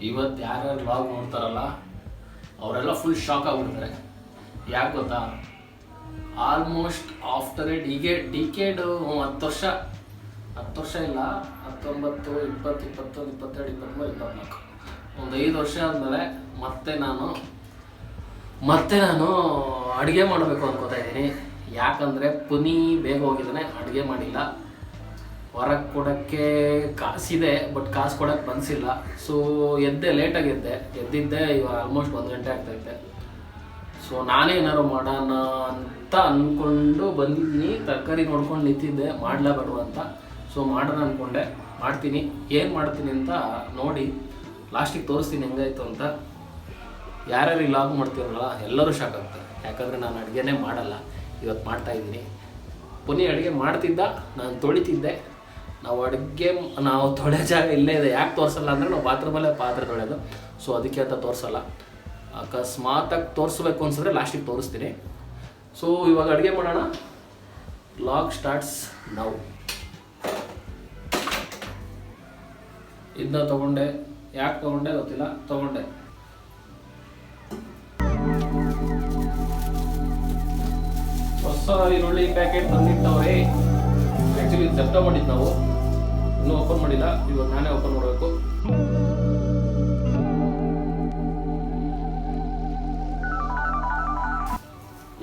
ಇವತ್ತು ಯಾರ್ಯಾರು ವ್ಲಾಗ್ ನೋಡ್ತಾರಲ್ಲ ಅವರೆಲ್ಲ ಫುಲ್ ಶಾಕ್ ಆಗ್ಬಿಡ್ತಾರೆ. ಯಾಕೆ ಗೊತ್ತಾ, ಆಲ್ಮೋಸ್ಟ್ ಆಫ್ಟರ್ ಎ ಡಿಕೇಡ್ 10 ವರ್ಷ ಇಲ್ಲ, 19, 20, 21, 22, 23, 24 ಒಂದು 5 ವರ್ಷ ಆದಮೇಲೆ ಮತ್ತೆ ನಾನು ಅಡುಗೆ ಮಾಡಬೇಕು ಅನ್ಕೋತಾ ಇದ್ದೀನಿ. ಯಾಕಂದರೆ ಪುನಿ ಬೇಗ ಹೋಗಿದ್ದಾನೆ, ಅಡುಗೆ ಮಾಡಿಲ್ಲ. ಹೊರಗೆ ಕೊಡೋಕ್ಕೆ ಕಾಸಿದೆ, ಬಟ್ ಕಾಸು ಕೊಡೋಕ್ಕೆ ಬನ್ಸಿಲ್ಲ. ಸೊ ಲೇಟಾಗಿ ಎದ್ದಿದ್ದೆ ಇವಾಗ ಆಲ್ಮೋಸ್ಟ್ 1 ಗಂಟೆ ಆಗ್ತಾಯಿದ್ದೆ. ಸೊ ನಾನೇ ಏನಾದ್ರು ಮಾಡೋಣ ಅಂತ ಅಂದ್ಕೊಂಡು ಬಂದಿದ್ದೀನಿ. ತರಕಾರಿ ನೋಡ್ಕೊಂಡು ನಿಂತಿದ್ದೆ, ಮಾಡಲೇಬೇಡ ಅಂತ. ಸೊ ಮಾಡೋಣ ಅಂದ್ಕೊಂಡೆ, ಮಾಡ್ತೀನಿ. ಏನು ಮಾಡ್ತೀನಿ ಅಂತ ನೋಡಿ ಲಾಸ್ಟಿಗೆ ತೋರಿಸ್ತೀನಿ ಹೆಂಗಾಯ್ತು ಅಂತ. ಯಾರ್ಯಾರು ಲಾಗ್ ಮಾಡ್ತೀರಲ್ಲ ಎಲ್ಲರೂ ಶಾಕ್ ಆಗ್ತಾರೆ. ಯಾಕಂದರೆ ನಾನು ಅಡುಗೆನೇ ಮಾಡಲ್ಲ, ಇವತ್ತು ಮಾಡ್ತಾಯಿದ್ದೀನಿ. ಪುನಿ ಅಡುಗೆ ಮಾಡ್ತಿದ್ದ, ನಾನು ತೊಳಿತಿದ್ದೆ. ನಾವು ತೊಳೆ ಜಾಗ ಇಲ್ಲೇ ಇದೆ. ಯಾಕೆ ತೋರಿಸಲ್ಲ ಅಂದರೆ ನಾವು ಬಾತ್ರೂಮಲ್ಲೇ ಪಾತ್ರೆ ತೊಳೆಯೋದು. ಸೊ ಅದಕ್ಕೆ ಅಂತ ತೋರಿಸಲ್ಲ. ಅಕಸ್ಮಾತಾಗಿ ತೋರಿಸ್ಬೇಕು ಅನ್ಸಿದ್ರೆ ಲಾಸ್ಟಿಗೆ ತೋರಿಸ್ತೀನಿ. ಸೊ ಇವಾಗ ಅಡುಗೆ ಮಾಡೋಣ. Vlog starts now. ಇದನ್ನ ತೊಗೊಂಡೆ, ಯಾಕೆ ತೊಗೊಂಡೆ ಗೊತ್ತಿಲ್ಲ, ತೊಗೊಂಡೆ. ಹೊಸ ಈರುಳ್ಳಿ ಪ್ಯಾಕೆಟ್ ತಂದಿಟ್ಟವ್ರೆ. ಆ್ಯಕ್ಚುಲಿ ಜಪ್ತ ಮಾಡಿದ್ದು ನಾವು, ಇನ್ನೂ ಓಪನ್ ಮಾಡಿಲ್ಲ. ಇವಾಗ ನಾನೇ ಓಪನ್ ಮಾಡಬೇಕು.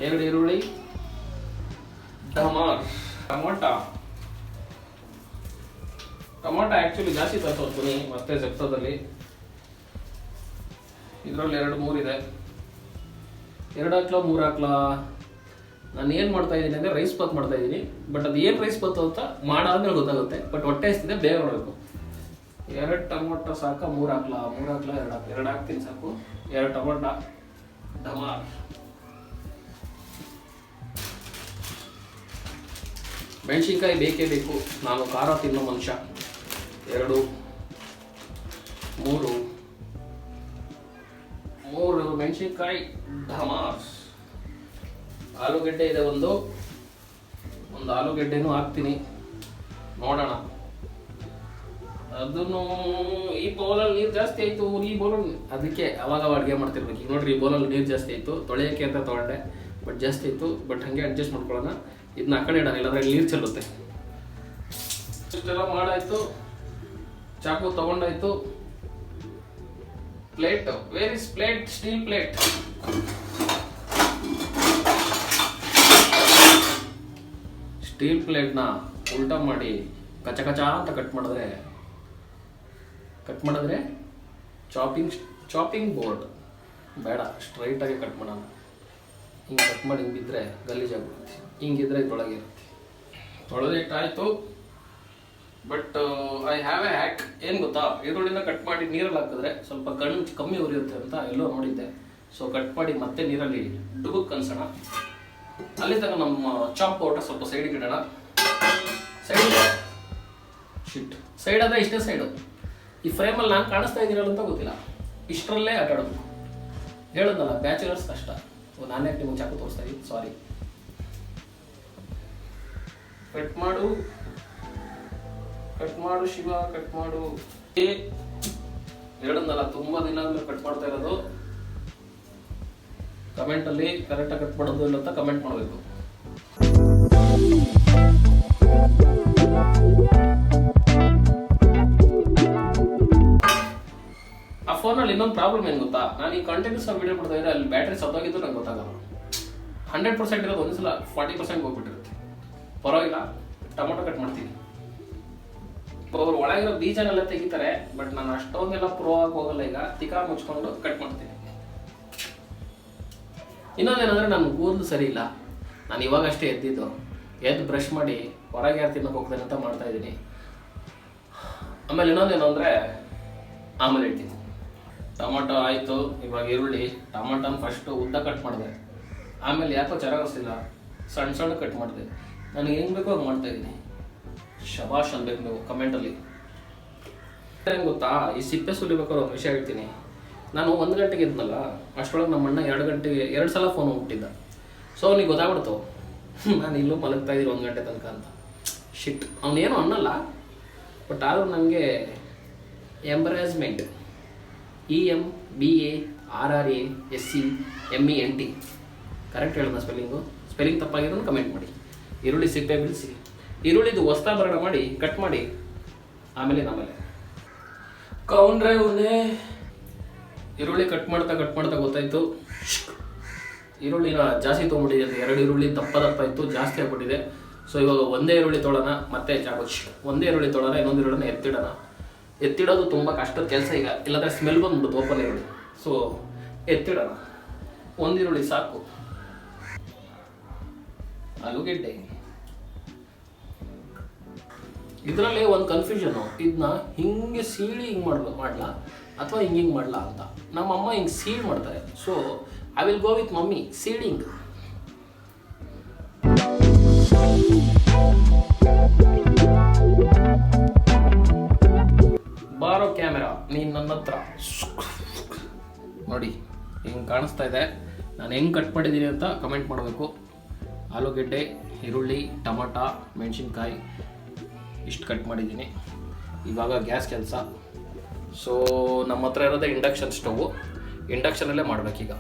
ಎರಡು ಈರುಳ್ಳಿ, ಟೊಮಾಟೊ ಆ್ಯಕ್ಚುಲಿ ಜಾಸ್ತಿ ತರಿಸ್ತೀನಿ ಮತ್ತೆ ಜಪ್ತದಲ್ಲಿ. ಇದರಲ್ಲಿ 2-3 ಇದೆ. 2 ಹಾಕ್ಲಾ 3 ಹಾಕ್ಲಾ? ನಾನು ಏನು ಮಾಡ್ತಾ ಇದ್ದೀನಿ ಅಂದರೆ ರೈಸ್ ಬಾತ್ ಮಾಡ್ತಾ ಇದ್ದೀನಿ. ಬಟ್ ಅದು ಏನು ರೈಸ್ ಬಾತ್ ಅಂತ ಮಾಡಾದ್ಮೇಲೆ ಗೊತ್ತಾಗುತ್ತೆ. ಬಟ್ ಹೊಟ್ಟೆ ಹಸ್ತಿದೆ, ಬೇಗ ಮಾಡಬೇಕು. 2 ಟೊಮೊಟೊ ಸಾಕ? 3 ಹಾಕ್ಲಾ? 3 ಹಾಕ್ಲಾ? 2 ಹಾಕ್ತೀನಿ ಸಾಕು. 2 ಟೊಮೊಟೊ. ಡಮಾರ್ ಮೆಣಸಿನ್ಕಾಯಿ ಬೇಕೇ ಬೇಕು. ನಾನು ಖಾರ ತಿನ್ನೋ ಮನುಷ್ಯ. 2, 3 ಮೆಣಸಿನ್ಕಾಯಿ. ಡಮಾರ್. ಆಲೂಗಡ್ಡೆ ಇದೆ, ಒಂದು ಆಲೂಗಡ್ಡೆನೂ ಹಾಕ್ತೀನಿ. ನೋಡೋಣ. ಅದನ್ನು ಈ ಬೌಲಲ್ಲಿ ನೀರು ಜಾಸ್ತಿ ಆಯಿತು. ಈ ಬೌಲಲ್ಲಿ ಅದಕ್ಕೆ ಅವಾಗ ಅಡುಗೆ ಮಾಡ್ತಿರ್ಬೇಕು. ಈಗ ನೋಡ್ರಿ, ಈ ಬೌಲಲ್ಲಿ ನೀರು ಜಾಸ್ತಿ ಆಯಿತು. ತೊಳೆಯೋಕ್ಕೆ ಅಂತ ತೊಗೊಂಡೆ, ಬಟ್ ಜಾಸ್ತಿ ಆಯಿತು. ಬಟ್ ಹಾಗೆ ಅಡ್ಜಸ್ಟ್ ಮಾಡ್ಕೊಳ್ಳೋಣ. ಇದನ್ನ ಆ ಕಡೆ ಇಡೋಣ, ಇಲ್ಲಾಂದ್ರೆ ನೀರು ಚೆಲ್ಲುತ್ತೆ. ಇಷ್ಟೆಲ್ಲ ಮಾಡಾಯಿತು. ಚಾಕು ತೊಗೊಂಡಾಯ್ತು. Plate, where is plate? Steel plate. Steel ಪ್ಲೇಟ್ನ ಉಲ್ಟಾ ಮಾಡಿ ಕಚ ಅಂತ ಕಟ್ ಮಾಡಿದ್ರೆ ಚಾಪಿಂಗ್ ಬೋರ್ಡ್ ಬೇಡ, ಸ್ಟ್ರೈಟಾಗಿ ಕಟ್ ಮಾಡೋಣ. ಹಿಂಗೆ ಕಟ್ ಮಾಡಿ ಹಿಂಗೆ ಬಿದ್ದರೆ ಗಲೀಜಾಗ್ಬಿಡುತ್ತೆ. ಹಿಂಗಿದ್ರೆ ಇದ್ರೊಳಗೆ ಇರುತ್ತೆ. ತೊಳೆದಿಟ್ಟಾಯಿತು. But I have a hack. ಏನು ಗೊತ್ತಾ, ಈರುಳ್ಳಿನ ಕಟ್ ಮಾಡಿ ನೀರಲ್ಲಿ ಹಾಕಿದ್ರೆ ಸ್ವಲ್ಪ ಕಮ್ಮಿ ಉರಿಯುತ್ತೆ ಅಂತ ಎಲ್ಲೋ ನೋಡಿದ್ದೆ. ಸೊ ಕಟ್ ಮಾಡಿ ಮತ್ತೆ ನೀರಲ್ಲಿ ಡುಬುಕ್ ಕನ್ಸೋಣ. ಅಲ್ಲಿ ತನಕ ನಮ್ಮ ಚಾಪ್ ಪೌಡರ್ ಸ್ವಲ್ಪ ಸೈಡಿಗೆ ಇಡೋಣ. ಸೈಡ್ ಆದರೆ ಇಷ್ಟೇ ಸೈಡು. ಈ ಫ್ರೇಮಲ್ಲಿ ನಾನು ಕಾಣಿಸ್ತಾ ಇದ್ದೀನಲ್ಲ ಅಂತ ಗೊತ್ತಿಲ್ಲ, ಇಷ್ಟರಲ್ಲೇ ಆಟಾಡೋದು. ಹೇಳೋದಲ್ಲ, ಬ್ಯಾಚುಲರ್ಸ್ ಕಷ್ಟ. ನಾನೇ ನಿಮಗೆ ಚಾಕು ತೋರಿಸ್ತಾ ಇದ್ದೀನಿ, ಸಾರಿ. ಕಟ್ ಮಾಡು ಶಿವ, ಕಟ್ ಮಾಡು. ಹೇಳೋದಲ್ಲ, ತುಂಬ ದಿನ ಆದ್ಮೇಲೆ ಕಟ್ ಮಾಡ್ತಾ ಇರೋದು. ಕಮೆಂಟಲ್ಲಿ ಕರೆಕ್ಟಾಗಿ ಕಟ್ ಮಾಡೋದು ಇಲ್ಲ ಅಂತ ಕಮೆಂಟ್ ಮಾಡಬೇಕು. ಆ ಫೋನಲ್ಲಿ ಇನ್ನೊಂದು ಪ್ರಾಬ್ಲಮ್ ಏನು ಗೊತ್ತಾ, ನಾನು ಈ ಕಂಟಿನ್ಯೂಸ್ ವಿಡಿಯೋ ಮಾಡ್ತಾ ಇದ್ರೆ ಅಲ್ಲಿ ಬ್ಯಾಟ್ರಿ ಸತ್ತೋಗಿದ್ದು ನಂಗೆ ಗೊತ್ತಾಗಲ್ಲ. 100% ಇರೋದು ಒಂದ್ಸಲ 40% ಹೋಗ್ಬಿಟ್ಟಿರುತ್ತೆ. ಪರವಾಗಿಲ್ಲ, ಟೊಮೊಟೊ ಕಟ್ ಮಾಡ್ತೀನಿ. ಅವ್ರು ಒಳಗಿರೋ ಬೀಜನೆಲ್ಲ ತೆಗಿತಾರೆ, ಬಟ್ ನಾನು ಅಷ್ಟೊಂದೆಲ್ಲ ಪ್ರೋ ಆಗಿ ಹೋಗಲ್ಲ. ಈಗ ತಿಕಾ ಮುಚ್ಕೊಂಡು ಕಟ್ ಮಾಡ್ತೀನಿ. ಇನ್ನೊಂದೇನಂದರೆ ನನ್ನ ಕೂದಲು ಸರಿ ಇಲ್ಲ. ನಾನು ಇವಾಗಷ್ಟೇ ಎದ್ದು ಬ್ರಷ್ ಮಾಡಿ ಹೊರಗೆ ಯಾರು ತಿನ್ನೋಕೆ ಹೋಗ್ತೇನೆ ಅಂತ ಮಾಡ್ತಾ ಇದ್ದೀನಿ. ಆಮೇಲೆ ಇನ್ನೊಂದೇನು ಅಂದರೆ, ಆಮೇಲೆ ಹೇಳ್ತೀನಿ. ಟೊಮೊಟೊ ಆಯಿತು. ಇವಾಗ ಈರುಳ್ಳಿ. ಟೊಮೊಟೊನ ಫಸ್ಟು ಉದ್ದ ಕಟ್ ಮಾಡಿದೆ. ಆಮೇಲೆ ಯಾಕೋ ಚೆನ್ನಾಗಿಸ್ತಿಲ್ಲ, ಸಣ್ಣ ಕಟ್ ಮಾಡಿದೆ. ನನಗೆ ಹೆಂಗೆ ಬೇಕೋ ಹಂಗೆ ಮಾಡ್ತಾಯಿದ್ದೀನಿ. ಶಬಾಷ್ ಅನ್ಬೇಕು ನೀವು ಕಮೆಂಟಲ್ಲಿ. ಏನು ಗೊತ್ತಾ, ಈ ಸಿಪ್ಪೆ ಸುಲಿಬೇಕಾದ್ರೆ ಒಂದು ವಿಷಯ ಹೇಳ್ತೀನಿ. ನಾನು 1 ಗಂಟೆಗೆ ಇದ್ನಲ್ಲ, ಅಷ್ಟರೊಳಗೆ ನಮ್ಮ ಅಣ್ಣ 2 ಗಂಟೆಗೆ 2 ಸಲ ಫೋನ್ ಹೋಗ್ಬಿಟ್ಟಿದ್ದ. ಸೊ ಅವನಿಗೆ ಗೊತ್ತಾಗ್ಬಿಡ್ತು ನಾನು ಇಲ್ಲೂ ಮಲಗ್ತಾ ಇದ್ದೀನಿ 1 ಗಂಟೆ ತನಕ ಅಂತ. ಶಿಟ್, ಅವನೇನು ಅನ್ನಲ್ಲ, ಬಟ್ ಆದರೂ ನನಗೆ ಎಂಬರೇಜ್ಮೆಂಟ್. EMBARRASCMENT. ಕರೆಕ್ಟ್ ಹೇಳಿದ ಸ್ಪೆಲ್ಲಿಂಗ್ ತಪ್ಪಾಗಿರೋದು ಕಮೆಂಟ್ ಮಾಡಿ. ಈರುಳ್ಳಿ ಸಿಪ್ಪೆ ಬಿಡಿಸಿ ಈರುಳ್ಳಿದು ವಸ್ತಾಭರಣ ಮಾಡಿ ಕಟ್ ಮಾಡಿ ಆಮೇಲೆ ಕೌಂಡ್ರೆ ಉನ್ನೆ ಈರುಳ್ಳಿ ಕಟ್ ಮಾಡ್ತಾ ಗೊತ್ತಾಯ್ತು ಈರುಳ್ಳಿನ ಜಾಸ್ತಿ ತೊಗೊಂಡಿದೆ ಅಂತ. 2 ಈರುಳ್ಳಿ ದಪ್ಪ ಇತ್ತು, ಜಾಸ್ತಿ ಆಗ್ಬಿಟ್ಟಿದೆ. ಸೊ ಇವಾಗ ಒಂದೇ ಈರುಳ್ಳಿ ತೊಳೋಣ, ಮತ್ತೆ ಒಂದೇ ಈರುಳ್ಳಿ ತೊಳೋಣ, ಇನ್ನೊಂದು ಈರುಳ್ಳಿನ ಎತ್ತಿಡೋದು ತುಂಬ ಕಷ್ಟದ ಕೆಲಸ ಈಗ, ಇಲ್ಲಾಂದರೆ ಸ್ಮೆಲ್ ಬಂದ್ಬಿಡುತ್ತೆ ಓಪನ್ ಈರುಳ್ಳಿ. ಸೊ ಎತ್ತಿಡೋಣ, ಒಂದು ಈರುಳ್ಳಿ ಸಾಕು. ಆಲೂಗೆಡ್ಡೆ, ಇದರಲ್ಲಿ ಒಂದು ಕನ್ಫ್ಯೂಷನು, ಇದನ್ನ ಹಿಂಗೆ ಸೀಳಿ ಮಾಡ್ಲಾ ಅಥವಾ ಹಿಂಗೆ ಮಾಡ್ಲಾ ಅಂತ. ನಮ್ಮಮ್ಮ ಹಿಂಗೆ ಸೀಲ್ ಮಾಡ್ತಾರೆ. So I will go with mummy seeding. ಬಾರೋ ಕ್ಯಾಮೆರಾ, ನೀನು ನನ್ನ ಹತ್ರ ನೋಡಿ ಹಿಂಗೆ ಕಾಣಿಸ್ತಾ ಇದೆ. ನಾನು ಹೆಂಗೆ ಕಟ್ ಮಾಡಿದ್ದೀನಿ ಅಂತ ಕಮೆಂಟ್ ಮಾಡಬೇಕು. ಆಲೂಗೆಡ್ಡೆ, ಈರುಳ್ಳಿ, ಟೊಮಟ, ಮೆಣಸಿನ್ಕಾಯಿ ಇಷ್ಟು ಕಟ್ ಮಾಡಿದ್ದೀನಿ. ಇವಾಗ ಗ್ಯಾಸ್ ಕೆಲಸ. ಸೊ ನಮ್ಮ ಹತ್ರ ಇರೋದೇ ಇಂಡಕ್ಷನ್ ಸ್ಟವ್, ಇಂಡಕ್ಷನಲ್ಲೇ ಮಾಡಬೇಕೀಗ.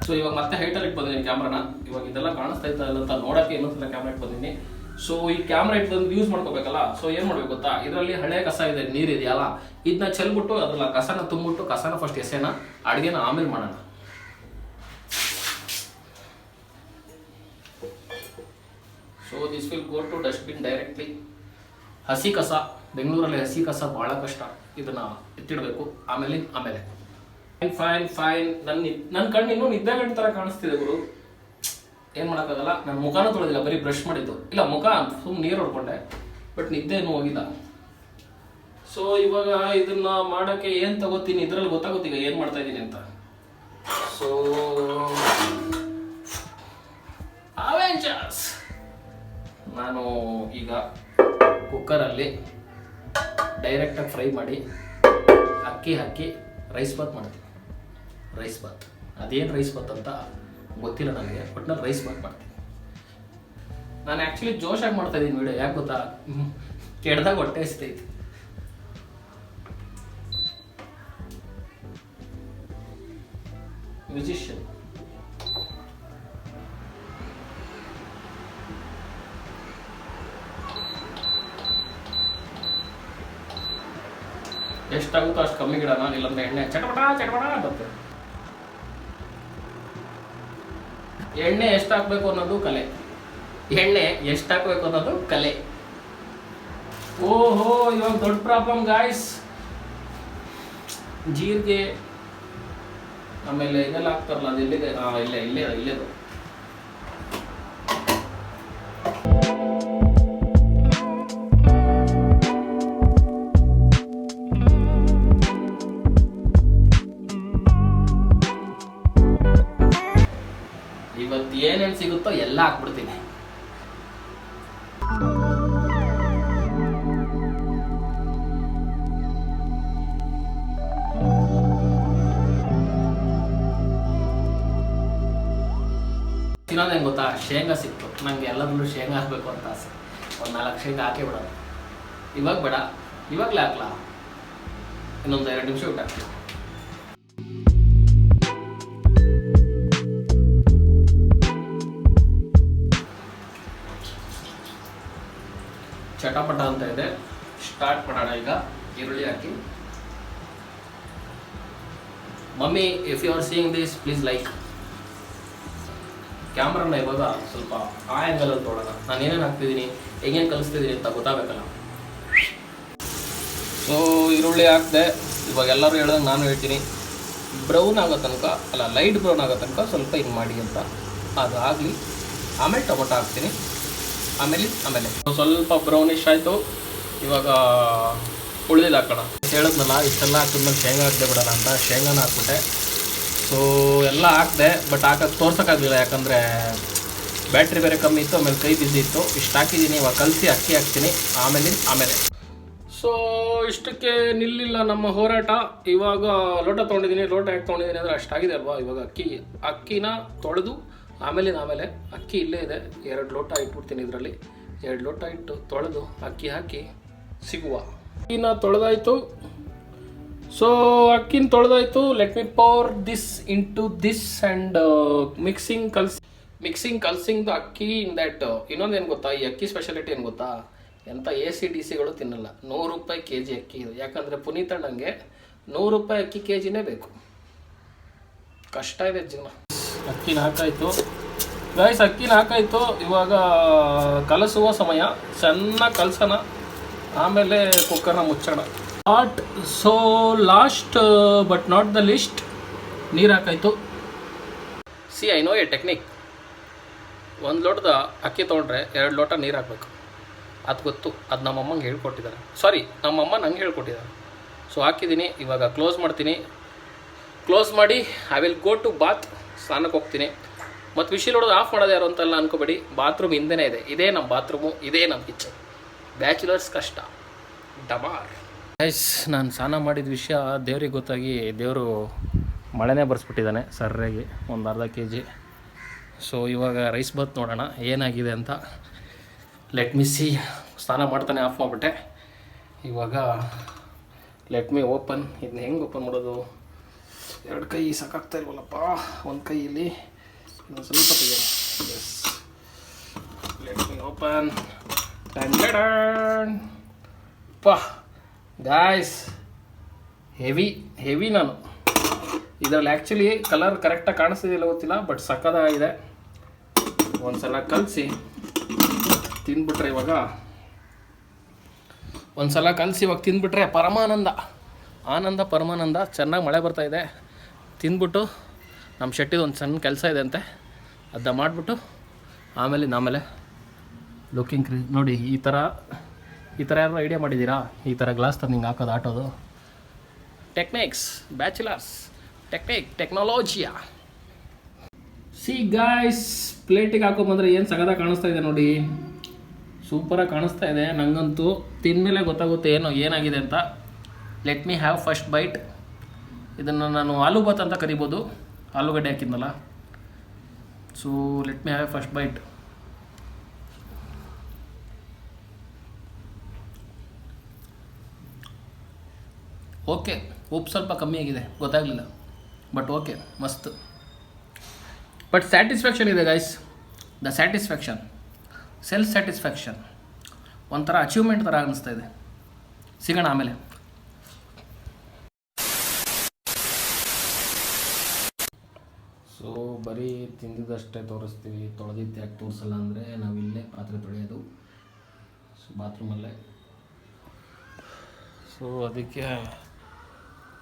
ಸೊ ಇವಾಗ ಮತ್ತೆ ಹೈಟಲ್ಲಿ ಇಟ್ಟು ಬಂದಿದ್ದೀನಿ ಕ್ಯಾಮ್ರಾನ. ಇವಾಗ ಇದೆಲ್ಲ ಕಾಣಿಸ್ತಾ ಇಲ್ಲ ಅಂತ ನೋಡೋಕ್ಕೆ ಇನ್ನೊಂದ್ಸಲ ಕ್ಯಾಮ್ರಾ ಇಟ್ಟು ಬಂದಿದ್ದೀನಿ. ಸೊ ಈ ಕ್ಯಾಮ್ರಾ ಇಟ್ಟು ಬಂದು ಯೂಸ್ ಮಾಡ್ಕೋಬೇಕಲ್ಲ. ಸೊ ಏನು ಮಾಡ್ಬೇಕು ಗೊತ್ತಾ, ಇದರಲ್ಲಿ ಹಳೆ ಕಸ ಇದೆ, ನೀರು ಇದೆಯಲ್ಲ, ಇದನ್ನ ಚೆಲ್ಬಿಟ್ಟು ಅದ್ರಲ್ಲ ಕಸನ ತುಂಬಿಟ್ಟು ಕಸನ ಫಸ್ಟ್ ಎಸೆನ, ಅಡುಗೆನ ಆಮೇಲೆ ಮಾಡೋಣ. So this will go to dustbin directly. ಹಸಿ ಕಸ, ಬೆಂಗಳೂರಲ್ಲಿ ಹಸಿ ಕಸ ಭಾಳ ಕಷ್ಟ, ಇದನ್ನ ಎತ್ತಿಡಬೇಕು. ಆಮೇಲೆ ಫೈನ್. ನನ್ನ ಕಣ್ಣು ಇನ್ನೂ ನಿದ್ದೆ ಗಂಟೆ ಥರ ಕಾಣಿಸ್ತಿದೆ ಗುರು. ಏನು ಮಾಡೋಕ್ಕಾಗಲ್ಲ, ನಾನು ಮುಖಾನ ತೊಳೆದಿಲ್ಲ, ಬರೀ ಬ್ರಷ್ ಮಾಡಿದ್ದು. ಇಲ್ಲ, ಮುಖ ಸುಮ್ಮನೆ ನೀರು ಹೊಡ್ಕೊಂಡೆ, ಬಟ್ ನಿದ್ದೆ ಏನೂ ಹೋಗಿಲ್ಲ. ಸೊ ಇವಾಗ ಇದನ್ನ ಮಾಡೋಕ್ಕೆ ಏನು ತಗೋತೀನಿ, ಇದರಲ್ಲಿ ಗೊತ್ತಾಗುತ್ತೆ ಈಗ ಏನು ಮಾಡ್ತಾ ಇದ್ದೀನಿ ಅಂತ. ಸೊ ಅವೆಂಜರ್ಸ್, ನಾನು ಈಗ ಕುಕ್ಕರಲ್ಲಿ ಡೈರೆಕ್ಟಾಗಿ ಫ್ರೈ ಮಾಡಿ ಅಕ್ಕಿ ಹಾಕಿ ರೈಸ್ ಬಾತ್ ಮಾಡ್ತೀನಿ. ಅದೇನು ರೈಸ್ ಬಾತ್ ಅಂತ ಗೊತ್ತಿಲ್ಲ ನನಗೆ, ಬಟ್ ನಾನು ರೈಸ್ ಬಾತ್ ಮಾಡ್ತೀನಿ. ನಾನು ಆ್ಯಕ್ಚುಲಿ ಜೋಶಾಗಿ ಮಾಡ್ತಾ ಇದ್ದೀನಿ ವಿಡಿಯೋ, ಯಾಕೆ ಗೊತ್ತಾ, ಕೆಡ್ದಾಗ ಹೊಟ್ಟೆ ಹಸಿತೈತಿ. ಮ್ಯೂಸಿಷಿಯನ್ ಎಷ್ಟಾಗುತ್ತೋ ಅಷ್ಟು ಕಮ್ಮಿ ಗಿಡನ, ಇಲ್ಲಾಂದ್ರೆ ಎಣ್ಣೆ ಚಟಪಟ ಅಂತ. ಎಣ್ಣೆ ಎಷ್ಟು ಹಾಕ್ಬೇಕು ಅನ್ನೋದು ಕಲೆ. ಓಹೋ, ಇವಾಗ ದೊಡ್ಡ ಪ್ರಾಬ್ಲಮ್ ಗಾಯ್ಸ್. ಜೀರಿಗೆ ಆಮೇಲೆ ಇದೆಲ್ಲ ಹಾಕ್ತಾರಲ್ಲ, ಅದು ಇಲ್ಲಿದೆ. ಇಲ್ಲೇದು ಇವತ್ತು ಏನೇನು ಸಿಗುತ್ತೋ ಎಲ್ಲ ಹಾಕ್ಬಿಡ್ತೀನಿ. ಇನ್ನೊಂದು ಹೆಂಗೆ ಗೊತ್ತಾ, ಶೇಂಗಾ ಸಿಕ್ತು ನನಗೆ. ಎಲ್ಲದರಲ್ಲೂ ಶೇಂಗಾ ಹಾಕಬೇಕು ಅಂತ ಆಸೆ. ಒಂದು 4 ಶೇಂಗಾ ಹಾಕೇ ಬಿಡೋದು. ಇವಾಗ ಬೇಡ, ಇವಾಗಲೇ ಹಾಕ್ಲಾ, ಇನ್ನೊಂದು 2 ನಿಮಿಷ ಊಟ ಹಾಕ್ತೀನಿ. ಚಟಪಟ ಅಂತ ಇದೆ, ಸ್ಟಾರ್ಟ್ ಮಾಡೋಣ ಈಗ. ಈರುಳ್ಳಿ ಹಾಕಿ. Mummy, if you are seeing this please like. ಕ್ಯಾಮ್ರಾನ ಇವಾಗ ಸ್ವಲ್ಪ ಆ ಆ್ಯಂಗಲಲ್ಲಿ ತೊಗೊಳ್ಳೋಣ. ನಾನು ಏನೇನು ಹಾಕ್ತಿದ್ದೀನಿ, ಹೆಂಗೇನು ಕಲಿಸ್ತಿದ್ದೀನಿ ಅಂತ ಗೊತ್ತಾಗಬೇಕಲ್ಲ. ಸೊ ಈರುಳ್ಳಿ ಹಾಕಿದೆ. ಇವಾಗ ಎಲ್ಲರೂ ಹೇಳ್ದಂಗೆ ನಾನು ಹೇಳ್ತೀನಿ, ಬ್ರೌನ್ ಆಗೋ ತನಕ, ಅಲ್ಲ ಲೈಟ್ ಬ್ರೌನ್ ಆಗೋ ತನಕ ಸ್ವಲ್ಪ ಹಿಂಗೆ ಮಾಡಿ ಅಂತ. ಅದು ಆಗಲಿ, ಆಮೇಲೆ ಟೊಮೊಟೊ ಹಾಕ್ತೀನಿ. ಆಮೇಲೆ ಸ್ವಲ್ಪ ಬ್ರೌನಿಶ್ ಆಯಿತು. ಇವಾಗ ಉಳಿದಿದ್ದು ಹಾಕೋಣ. ಹೇಳಿದ್ನಲ್ಲ, ಇಷ್ಟೆಲ್ಲ ಹಾಕಿದ್ಮೇಲೆ ಶೇಂಗಾ ಹಾಕದೆ ಬಿಡೋಣ ಅಂತ. ಶೇಂಗಾನ ಹಾಕ್ಬಿಟ್ಟೆ. ಸೊ ಎಲ್ಲ ಹಾಕಿದೆ, ಬಟ್ ಹಾಕೋಕ್ಕೆ ತೋರ್ಸೋಕ್ಕಾಗಲಿಲ್ಲ, ಯಾಕಂದರೆ ಬ್ಯಾಟ್ರಿ ಬೇರೆ ಕಮ್ಮಿ ಇತ್ತು, ಆಮೇಲೆ ಕೈ ಬಿಸಿ ಇತ್ತು. ಇಷ್ಟು ಹಾಕಿದ್ದೀನಿ. ಇವಾಗ ಕಲಸಿ ಅಕ್ಕಿ ಹಾಕ್ತೀನಿ. ಆಮೇಲೆ ಸೊ ಇಷ್ಟಕ್ಕೆ ನಿಲ್ಲಿಲ್ಲ ನಮ್ಮ ಹೋರಾಟ. ಇವಾಗ ಲೋಟ ತೊಗೊಂಡಿದ್ದೀನಿ. ಲೋಟ ಯಾಕೆ ತೊಗೊಂಡಿದ್ದೀನಿ ಅಂದರೆ ಅಷ್ಟಾಗಿದೆ ಅಲ್ವಾ. ಇವಾಗ ಅಕ್ಕಿನ ತೊಳೆದು ಆಮೇಲೆ ಅಕ್ಕಿ ಇಲ್ಲೇ ಇದೆ. 2 ಲೋಟ ಇಟ್ಬಿಡ್ತೀನಿ. ಇದರಲ್ಲಿ 2 ಲೋಟ ಇಟ್ಟು ತೊಳೆದು ಅಕ್ಕಿ ಹಾಕಿ ಸಿಗುವ. ಅಕ್ಕಿನ ತೊಳೆದಾಯಿತು. ಸೊ ಅಕ್ಕಿನ ತೊಳೆದಾಯ್ತು. Let me pour this into this and mixing ಕಲ್ಸಿಂಗ್ ಅಕ್ಕಿ ಇನ್ ದ್ಯಾಟ್. ಇನ್ನೊಂದೇನು ಗೊತ್ತಾ, ಈ ಅಕ್ಕಿ ಸ್ಪೆಷಾಲಿಟಿ ಏನು ಗೊತ್ತಾ, ಎಂಥ AC/DC ತಿನ್ನಲ್ಲ. 100 ರೂಪಾಯಿ kg ಅಕ್ಕಿ ಇದು. ಯಾಕಂದರೆ ಪುನೀತಣ್ಣಂಗೆ 100 ರೂಪಾಯಿ ಅಕ್ಕಿ kgನೇ ಬೇಕು. ಕಷ್ಟ ಇದೆ ಜೀವನ. ಅಕ್ಕಿನ ಹಾಕಾಯಿತು ಗೈಸ್, ಅಕ್ಕಿನ ಹಾಕಾಯಿತು. ಇವಾಗ ಕಲಸುವ ಸಮಯ. ಚೆನ್ನಾಗಿ ಕಲಸೋಣ, ಆಮೇಲೆ ಕುಕ್ಕರ್ನ ಮುಚ್ಚೋಣ. So last but not the least, ನೀರು ಹಾಕಾಯಿತು. I know a technique. 1 ಲೋಟದ ಅಕ್ಕಿ ತೊಗೊಂಡ್ರೆ 2 ಲೋಟ ನೀರು ಹಾಕಬೇಕು. ಅದು ಗೊತ್ತು, ಅದು ನಮ್ಮಮ್ಮಂಗೆ ಹೇಳ್ಕೊಟ್ಟಿದ್ದಾರೆ. ನಮ್ಮಮ್ಮ ನಂಗೆ ಹೇಳ್ಕೊಟ್ಟಿದ್ದಾರೆ. ಸೊ ಹಾಕಿದ್ದೀನಿ. ಇವಾಗ ಕ್ಲೋಸ್ ಮಾಡ್ತೀನಿ. ಕ್ಲೋಸ್ ಮಾಡಿ I will go to bath. ಸ್ನಾನಕ್ಕೆ ಹೋಗ್ತೀನಿ. ಮತ್ತು ವಿಶಿಲ್ ಹೊಡೆದು ಆಫ್ ಮಾಡೋದು ಯಾರು ಅಂತೆಲ್ಲ ಅನ್ಕೋಬೇಡಿ. ಬಾತ್ರೂಮ್ ಹಿಂದೆನೇ ಇದೆ. ಇದೇ ನಮ್ಮ ಬಾತ್ರೂಮು, ಇದೇ ನಮ್ಮ ಕಿಚನ್. ಬ್ಯಾಚುಲರ್ಸ್ ಕಷ್ಟ ಡಮಾರ್. ಗೈಸ್, ನಾನು ಸ್ನಾನ ಮಾಡಿದ ವಿಷಯ ದೇವ್ರಿಗೆ ಗೊತ್ತಾಗಿ ದೇವರು ಮಳೆನೇ ಬರ್ಸ್ಬಿಟ್ಟಿದ್ದಾನೆ ಸರ್ರಾಗಿ, ಒಂದು ಅರ್ಧ kg. ಸೊ ಇವಾಗ ರೈಸ್ ಬಾತ್ ನೋಡೋಣ ಏನಾಗಿದೆ ಅಂತ. ಲೆಟ್ ಮಿ ಸಿ. ಸ್ನಾನ ಮಾಡ್ತಾನೆ ಆಫ್ ಮಾಡಿಬಿಟ್ಟೆ. ಇವಾಗ ಲೆಟ್ ಮಿ ಓಪನ್. ಇದನ್ನ ಹೆಂಗೆ ಓಪನ್ ಮಾಡೋದು? 2 ಕೈ ಸಾಕಾಗ್ತಾ ಇಲ್ವಲ್ಲಪ್ಪ. ಒಂದು ಕೈಯಲ್ಲಿ ಇನ್ನೊಂದು ಸ್ವಲ್ಪ ತೆಗೆಯೋಣ. Yes, let me open. ಪಾ ಗಾಯ್ಸ್, ಹೆವಿ ನಾನು ಇದರಲ್ಲಿ ಆ್ಯಕ್ಚುಲಿ ಕಲರ್ ಕರೆಕ್ಟಾಗಿ ಕಾಣಿಸ್ತಿದೆಯಲ್ಲ ಗೊತ್ತಿಲ್ಲ, ಬಟ್ ಸಕ್ಕತ್ತಾಗಿದೆ. ಒಂದು ಸಲ ಕಲಸಿ ತಿಂದ್ಬಿಟ್ರೆ ಇವಾಗ ಪರಮಾನಂದ, ಪರಮಾನಂದ. ಚೆನ್ನಾಗಿ ಮಳೆ ಬರ್ತಾಯಿದೆ. ತಿಂದ್ಬಿಟ್ಟು ನಮ್ಮ ಶೆಟ್ಟಿದು ಒಂದು ಸಣ್ಣ ಕೆಲಸ ಇದೆ ಅಂತೆ, ಅದನ್ನ ಮಾಡಿಬಿಟ್ಟು ಆಮೇಲೆ ಲುಕಿಂಗ್ ನೋಡಿ. ಈ ಥರ ಯಾರು ಐಡಿಯಾ ಮಾಡಿದ್ದೀರಾ? ಈ ಥರ ಗ್ಲಾಸ್ ತಂದು ಹಿಂಗೆ ಹಾಕೋದು ಆಟೋದು. ಟೆಕ್ನಿಕ್ಸ್, ಬ್ಯಾಚುಲರ್ಸ್ ಟೆಕ್ನಾಲಜಿಯಾ. ಸಿ ಗಾಯ್ಸ್, ಪ್ಲೇಟಿಗೆ ಹಾಕೊಂಬಂದರೆ ಏನು ಸಗದಾಗಿ ಕಾಣಿಸ್ತಾ ಇದೆ ನೋಡಿ. ಸೂಪರಾಗಿ ಕಾಣಿಸ್ತಾ ಇದೆ. ನನಗಂತೂ ತಿಂದಮೇಲೆ ಗೊತ್ತಾಗುತ್ತೆ ಏನಾಗಿದೆ ಅಂತ. Let me have first bite. ಇದನ್ನು ನಾನು ಆಲೂ ಬಾತ್ ಅಂತ ಕರಿಬೋದು, ಆಲೂಗಡ್ಡೆ ಹಾಕಿದ್ನಲ್ಲ. So let me have first bite. Okay, ಉಪ್ಪು ಸ್ವಲ್ಪ ಕಮ್ಮಿ ಆಗಿದೆ, ಗೊತ್ತಾಗಲಿಲ್ಲ. ಬಟ್ ಓಕೆ, ಮಸ್ತ್. ಬಟ್ ಸ್ಯಾಟಿಸ್ಫ್ಯಾಕ್ಷನ್ ಇದೆ guys. The satisfaction, self satisfaction, ಒಂಥರ ಅಚೀವ್ಮೆಂಟ್ ಥರ ಅನ್ನಿಸ್ತಾ ಇದೆ. ಸಿಗೋಣ ಆಮೇಲೆ. ಸೊ ಬರೀ ತಿಂದಿದ್ದಷ್ಟೇ ತೋರಿಸ್ತೀವಿ, ತೊಳೆದಿದ್ದು ಯಾಕೆ ತೋರಿಸಲ್ಲ ಅಂದರೆ ನಾವಿಲ್ಲೇ ಪಾತ್ರೆ ತೊಳೆಯೋದು ಬಾತ್ರೂಮಲ್ಲೇ. ಸೊ ಅದಕ್ಕೆ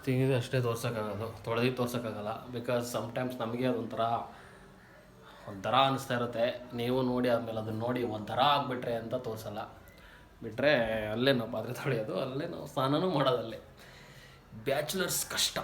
ತಿಂದಿದ್ದಷ್ಟೇ ತೋರ್ಸೋಕ್ಕಾಗೋದು, ತೊಳೆದಿದ್ದು ತೋರ್ಸೋಕ್ಕಾಗಲ್ಲ. ಬಿಕಾಸ್ ಸಮ್ಟೈಮ್ಸ್ ನಮಗೆ ಅದೊಂಥರ ಅನ್ನಿಸ್ತಾ ಇರುತ್ತೆ. ನೀವು ನೋಡಿ ಆದಮೇಲೆ ಅದನ್ನು ನೋಡಿ ಒಂಥರ ಆಗಿಬಿಟ್ರೆ ಅಂತ ತೋರಿಸಲ್ಲ. ಬಿಟ್ಟರೆ ಅಲ್ಲೇ ನಾವು ಪಾತ್ರೆ ತೊಳೆಯೋದು, ಅಲ್ಲೇ ನಾವು ಸ್ನಾನನೂ ಮಾಡೋದಲ್ಲೇ. ಬ್ಯಾಚುಲರ್ಸ್ ಕಷ್ಟ.